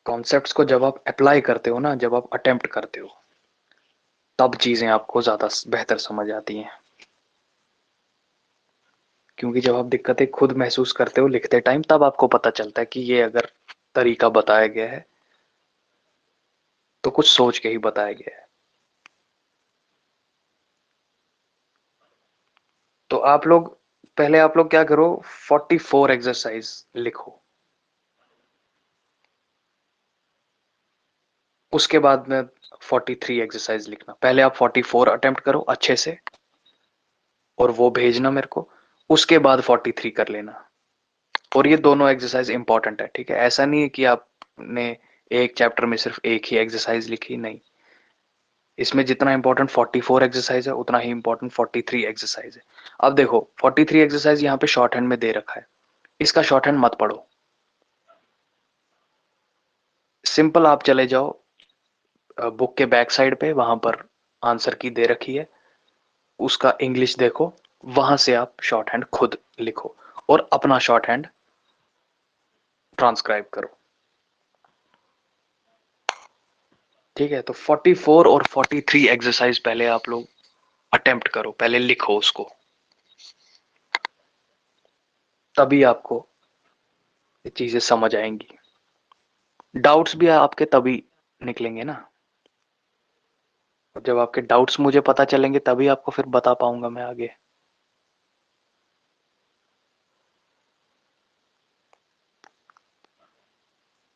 कॉन्सेप्ट्स को जब आप अप्लाई करते हो ना, जब आप अटेम्प्ट करते हो, तब चीजें आपको ज्यादा बेहतर समझ आती हैं। क्योंकि जब आप दिक्कतें खुद महसूस करते हो लिखते टाइम, तब आपको पता चलता है कि ये अगर तरीका बताया गया है तो कुछ सोच के ही बताया गया है। तो पहले आप लोग क्या करो, 44 एक्सरसाइज लिखो, उसके बाद में 43 एक्सरसाइज लिखना। पहले आप 44 अटेम्प्ट करो अच्छे से, और वो भेजना मेरे को, उसके बाद 43 कर लेना। और ये दोनों एक्सरसाइज इंपॉर्टेंट है, ठीक है? ऐसा नहीं है कि आपने एक चैप्टर में सिर्फ एक ही एक्सरसाइज लिखी, नहीं। इसमें जितना इंपॉर्टेंट 44 एक्सरसाइज है, उतना ही इंपॉर्टेंट 43 एक्सरसाइज है। अब देखो 43 एक्सरसाइज यहाँ पे शॉर्ट हैंड में दे रखा है, इसका शॉर्ट हैंड मत पढ़ो, सिंपल आप चले जाओ बुक के बैक साइड पे, वहां पर आंसर की दे रखी है, उसका इंग्लिश देखो, वहां से आप शॉर्ट हैंड खुद लिखो, और अपना शॉर्ट हैंड ट्रांसक्राइब करो, ठीक है? तो 44 और 43 एक्सरसाइज पहले आप लोग अटेम्प्ट करो, पहले लिखो उसको, तभी आपको ये चीजें समझ आएंगी। डाउट्स भी आपके तभी निकलेंगे ना, और जब आपके डाउट्स मुझे पता चलेंगे तभी आपको फिर बता पाऊंगा मैं आगे।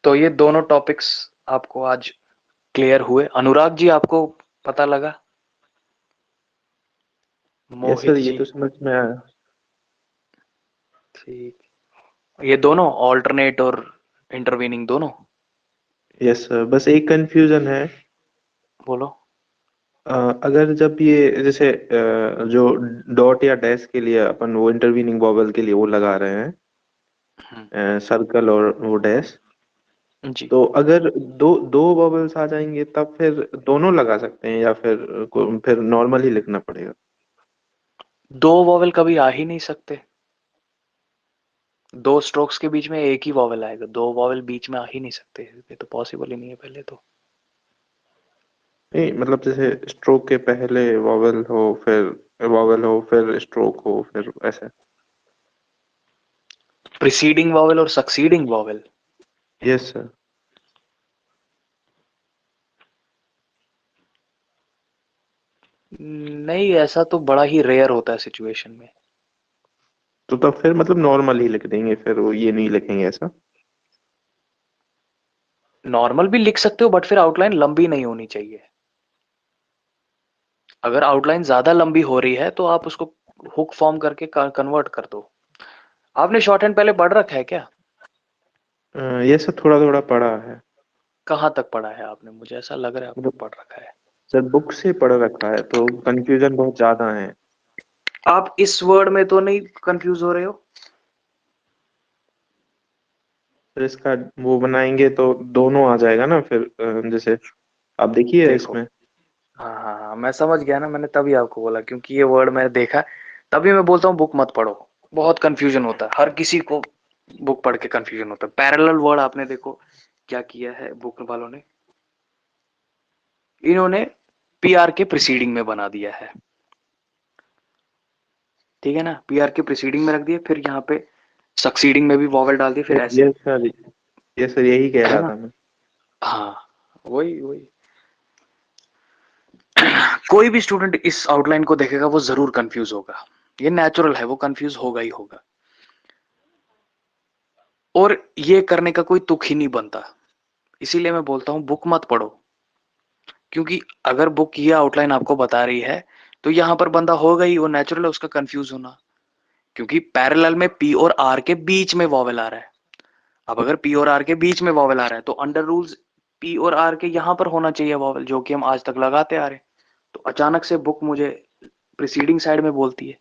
तो ये दोनों टॉपिक्स आपको आज क्लियर हुए। अनुराग जी आपको पता लगा? यस मोहित सर, ये जी? तो समझ में आया। ठीक, ये दोनों ऑल्टरनेट और इंटरवीनिंग दोनों? यस सर, बस एक कंफ्यूजन है। बोलो। अगर जब ये जैसे जो डॉट या डैश के लिए अपन वो इंटरवीनिंग वॉवल के लिए वो लगा रहे हैं, सर्कल और वो डैश, जी, तो अगर दो दो वॉवल्स आ जाएंगे तब फिर दोनों लगा सकते हैं या फिर नॉर्मल ही लिखना पड़ेगा? 2 वॉवेल कभी आ ही नहीं सकते। 2 स्ट्रोक्स के बीच में एक ही वॉवेल आएगा, 2 वॉवेल बीच में आ ही नहीं सकते, ये तो पॉसिबल ही नहीं है पहले तो। नहीं मतलब जैसे स्ट्रोक के पहले वॉवल हो फिर स्ट्रोक हो फिर ऐसे। प्रीसीडिंग वॉवेल और सक्सीडिंग वॉवेल। Yes sir. नहीं, ऐसा तो बड़ा ही रेयर होता है सिचुएशन में। तो तब फिर मतलब नॉर्मल ही लिख देंगे, फिर वो ये नहीं लिखेंगे ऐसा? नॉर्मल भी लिख सकते हो बट फिर आउटलाइन लंबी नहीं होनी चाहिए। अगर आउटलाइन ज्यादा लंबी हो रही है तो आप उसको हुक फॉर्म करके कन्वर्ट कर दो। आपने शॉर्ट हैंड पहले पढ़ रखा है क्या? ये सब थोड़ा थोड़ा पढ़ा है। कहाँ तक पढ़ा है आपने? मुझे ऐसा लग रहा है आपने मतलब पढ़ रखा है। सर बुक से पढ़ रखा है तो कंफ्यूजन बहुत ज्यादा है। आप इस वर्ड में तो नहीं कंफ्यूज हो रहे हो? फिर इसका वो बनाएंगे तो दोनों आ जाएगा ना फिर, जैसे आप देखिए देखो, इसमें। हाँ हाँ हाँ, मैं समझ गया ना, मैंने तभी आपको बोला क्योंकि ये वर्ड मैंने देखा, तभी मैं बोलता हूँ बुक मत पढ़ो। बहुत कंफ्यूजन होता है, हर किसी को बुक पढ़ के कंफ्यूजन होता है। पैरेलल वर्ड आपने देखो क्या किया है बुक वालों ने, इन्होंने पीआर के प्रीसीडिंग में बना दिया है, ठीक है ना, पीआर के प्रीसीडिंग में रख दिया, फिर यहाँ पे सक्सीडिंग में भी वॉवेल डाल दिया, फिर ऐसे, ये सर, ये सर यही कह है रहा ना। था मैं। हाँ, वही वही। कोई भी स्टूडेंट इस आउटलाइन को देखेगा वो जरूर कंफ्यूज होगा, ये नेचुरल है, वो कंफ्यूज होगा ही होगा। और ये करने का कोई तुक ही नहीं बनता, इसीलिए मैं बोलता हूं बुक मत पढ़ो। क्योंकि अगर बुक ये आउटलाइन आपको बता रही है तो यहां पर बंदा होगा ही, वो नेचुरल है उसका कंफ्यूज होना। क्योंकि पैरेलल में पी और आर के बीच में वॉवेल आ रहा है। अब अगर पी और आर के बीच में वॉवेल आ रहा है तो अंडर रूल्स पी और आर के यहां पर होना चाहिए वॉवेल, जो कि हम आज तक लगाते आ रहे हैं। तो अचानक से बुक मुझे प्रीसीडिंग साइड में बोलती है,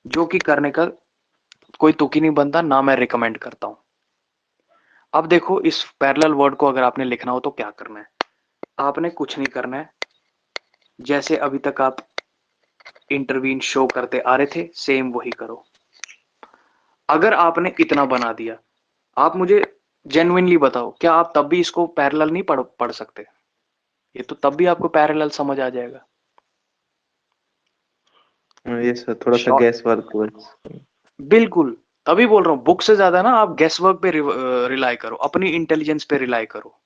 जो कि करने का कोई तुक ही नहीं बनता, ना मैं रिकमेंड करता हूं। अब देखो, इस पैरेलल वर्ड को अगर आपने लिखना हो तो क्या करना है? आपने कुछ नहीं करना है, जैसे अभी तक आप इंटरवीन शो करते आ रहे थे सेम वही करो। अगर आपने इतना बना दिया, आप मुझे जेन्युइनली बताओ, क्या आप तब भी इसको पैरेलल नहीं पढ़ सकते? ये तो तब भी आपको पैरेलल समझ आ जाएगा। ये सर थोड़ा सा शॉर्ट, गैस वर्क बस। बिल्कुल, तभी बोल रहा हूं बुक से ज्यादा ना आप गेस वर्क पे रिलाई करो, अपनी इंटेलिजेंस पे रिलाई करो।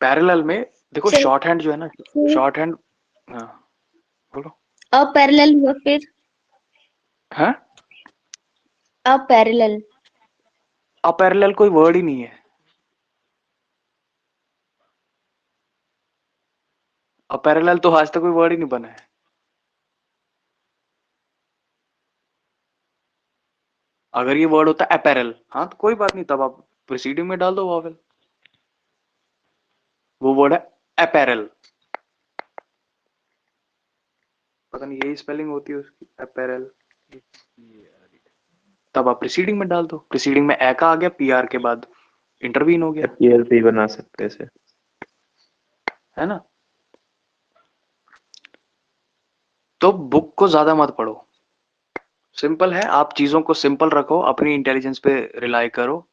पैरेलल में देखो सर, शॉर्ट हैंड जो है ना, शॉर्ट हैंड, हाँ बोलो। अब पैरेलल हुआ फिर? हाँ, अब पैरेलल। अपैरेलल कोई वर्ड ही नहीं है। अपैरेलल तो आज तक कोई वर्ड ही नहीं बना है। अगर ये वर्ड होता अपैरल, हाँ तो कोई बात नहीं, तब आप प्रीसीडिंग में डाल दो वॉवेल। वो वर्ड है अपैरल, पता नहीं यही स्पेलिंग होती है उसकी, अपैरल। तब आप प्रीसीडिंग में डाल दो, प्रीसीडिंग में ए का आ गया, पीआर के बाद इंटरवीन हो गया, अपीयर भी बना सकते हैं इसे। है ना। तो बुक को ज्यादा मत पढ़ो, सिंपल है, आप चीजों को सिंपल रखो, अपनी इंटेलिजेंस पे रिलाई करो।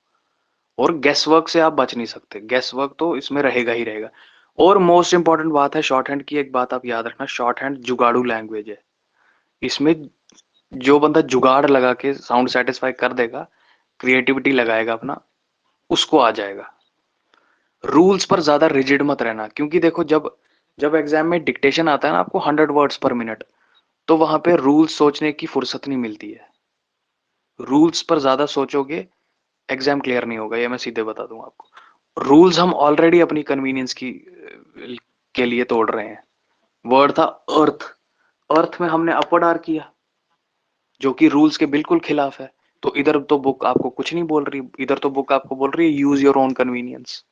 और गेस वर्क से आप बच नहीं सकते, गेस वर्क तो इसमें रहेगा ही रहेगा। और मोस्ट इंपॉर्टेंट बात है शॉर्ट हैंड की, एक बात आप याद रखना, शॉर्ट हैंड जुगाड़ू लैंग्वेज है। इसमें जो बंदा जुगाड़ लगा के साउंड सेटिस्फाई कर देगा, क्रिएटिविटी लगाएगा अपना, उसको आ जाएगा। रूल्स पर ज्यादा रिजिड मत रहना, क्योंकि देखो जब जब एग्जाम में डिक्टेशन आता है ना आपको 100 वर्ड्स पर मिनट, तो वहां पे रूल्स सोचने की फुर्सत नहीं मिलती है। रूल्स पर ज्यादा सोचोगे एग्जाम क्लियर नहीं होगा, ये मैं सीधे बता दूं आपको। रूल्स हम ऑलरेडी अपनी कन्वीनियंस की के लिए तोड़ रहे हैं। वर्ड था अर्थ, अर्थ में हमने अपवर्ड आर किया, जो कि रूल्स के बिल्कुल खिलाफ है। तो इधर तो बुक आपको कुछ नहीं बोल रही, इधर तो बुक आपको बोल रही है यूज योर ओन कन्वीनियंस।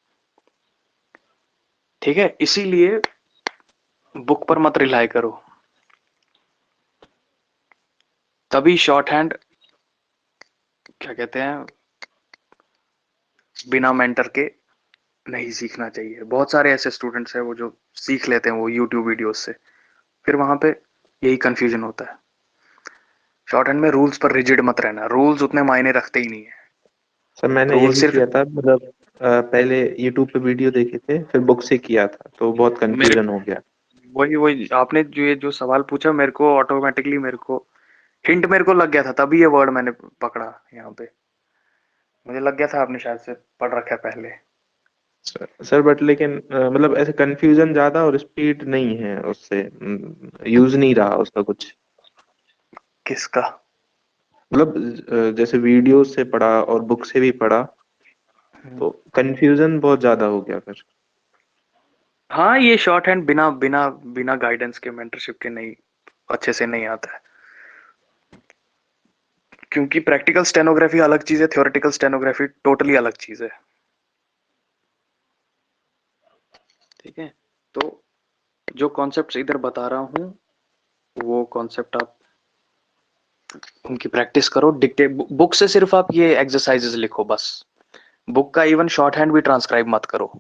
ठीक है, इसीलिए बुक पर मत रिलाई करो, तभी शॉर्ट हैंड क्या कहते हैं बिना मेंटर के नहीं सीखना चाहिए। बहुत सारे ऐसे स्टूडेंट्स हैं वो जो सीख लेते हैं वो यूट्यूब वीडियोस से, फिर वहां पे यही कंफ्यूजन होता है। शॉर्ट हैंड में रूल्स पर रिजिड मत रहना, रूल्स उतने मायने रखते ही नहीं है। सर मैंने ये रूल भी सिर्फ किया था, मतलब पहले यूट्यूब पे वीडियो देखे थे, फिर बुक से किया था, तो बहुत मेरे कंफ्यूजन हो गया। वही आपने जो सवाल पूछा, मेरे को ऑटोमेटिकली मेरे को हिंट मेरे को लग गया था, तभी ये वर्ड मैंने पकड़ा यहाँ पे। मुझे लग गया था आपने शायद से पढ़ रखा है पहले। सर बट लेकिन मतलब ऐसे कंफ्यूजन ज्यादा और स्पीड नहीं है उससे, यूज नहीं रहा उसका कुछ। किसका? मतलब जैसे वीडियो से पढ़ा और बुक से भी पढ़ा, तो कंफ्यूजन बहुत ज्यादा हो गया फिर। हाँ, ये शॉर्ट हैंड बिना बिना बिना गाइडेंस के, मेंटरशिप के नहीं अच्छे से नहीं आता है, क्योंकि प्रैक्टिकल स्टेनोग्राफी अलग चीज है, थ्योरेटिकल स्टेनोग्राफी टोटली अलग चीज है। ठीक है, तो जो कॉन्सेप्ट्स इधर बता रहा हूँ वो कॉन्सेप्ट आप उनकी प्रैक्टिस करो। डिक्टे बुक से सिर्फ आप ये एक्सरसाइजेस लिखो बस। बुक का इवन शॉर्ट हैंड भी ट्रांसक्राइब मत करो,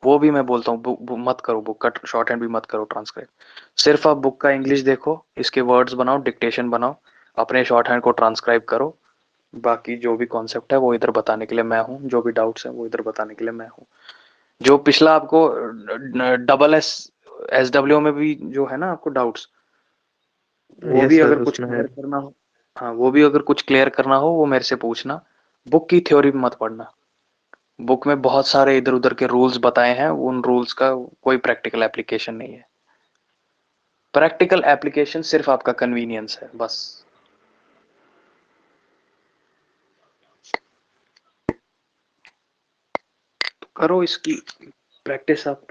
वो भी मैं बोलता हूँ मत करो, बुक का शॉर्ट हैंड भी मत करो ट्रांसक्राइब। सिर्फ आप बुक का इंग्लिश देखो, इसके वर्ड्स बनाओ, डिक्टेशन बनाओ, अपने शॉर्ट हैंड को ट्रांसक्राइब करो। बाकी जो भी कॉन्सेप्ट है वो इधर बताने के लिए मैं हूँ, जो भी डाउट्स हैं वो इधर बताने के लिए मैं हूँ। जो पिछला आपको SW में भी जो है ना आपको डाउट्स, वो यस भी सर, अगर कुछ उसमें है। क्लियर करना हो, हाँ वो भी अगर कुछ क्लियर करना हो वो मेरे से पूछना। बुक की थ्योरी मत पढ़ना, बुक में बहुत सारे इधर उधर के रूल्स बताए हैं, उन रूल्स का कोई प्रैक्टिकल एप्लीकेशन नहीं है। प्रैक्टिकल एप्लीकेशन सिर्फ आपका कन्वीनियंस है बस। तो करो इसकी प्रैक्टिस आप।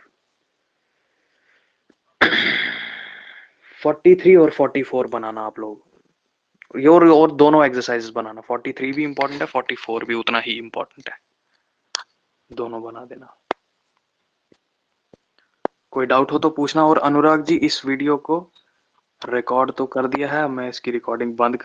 43 और 44 बनाना आप लोग, ये और दोनों एक्सरसाइजेस बनाना। 43 भी इंपॉर्टेंट है, 44 भी उतना ही इंपॉर्टेंट है, दोनों बना देना। कोई डाउट हो तो पूछना। और अनुराग जी, इस वीडियो को रिकॉर्ड तो कर दिया है, मैं इसकी रिकॉर्डिंग बंद कर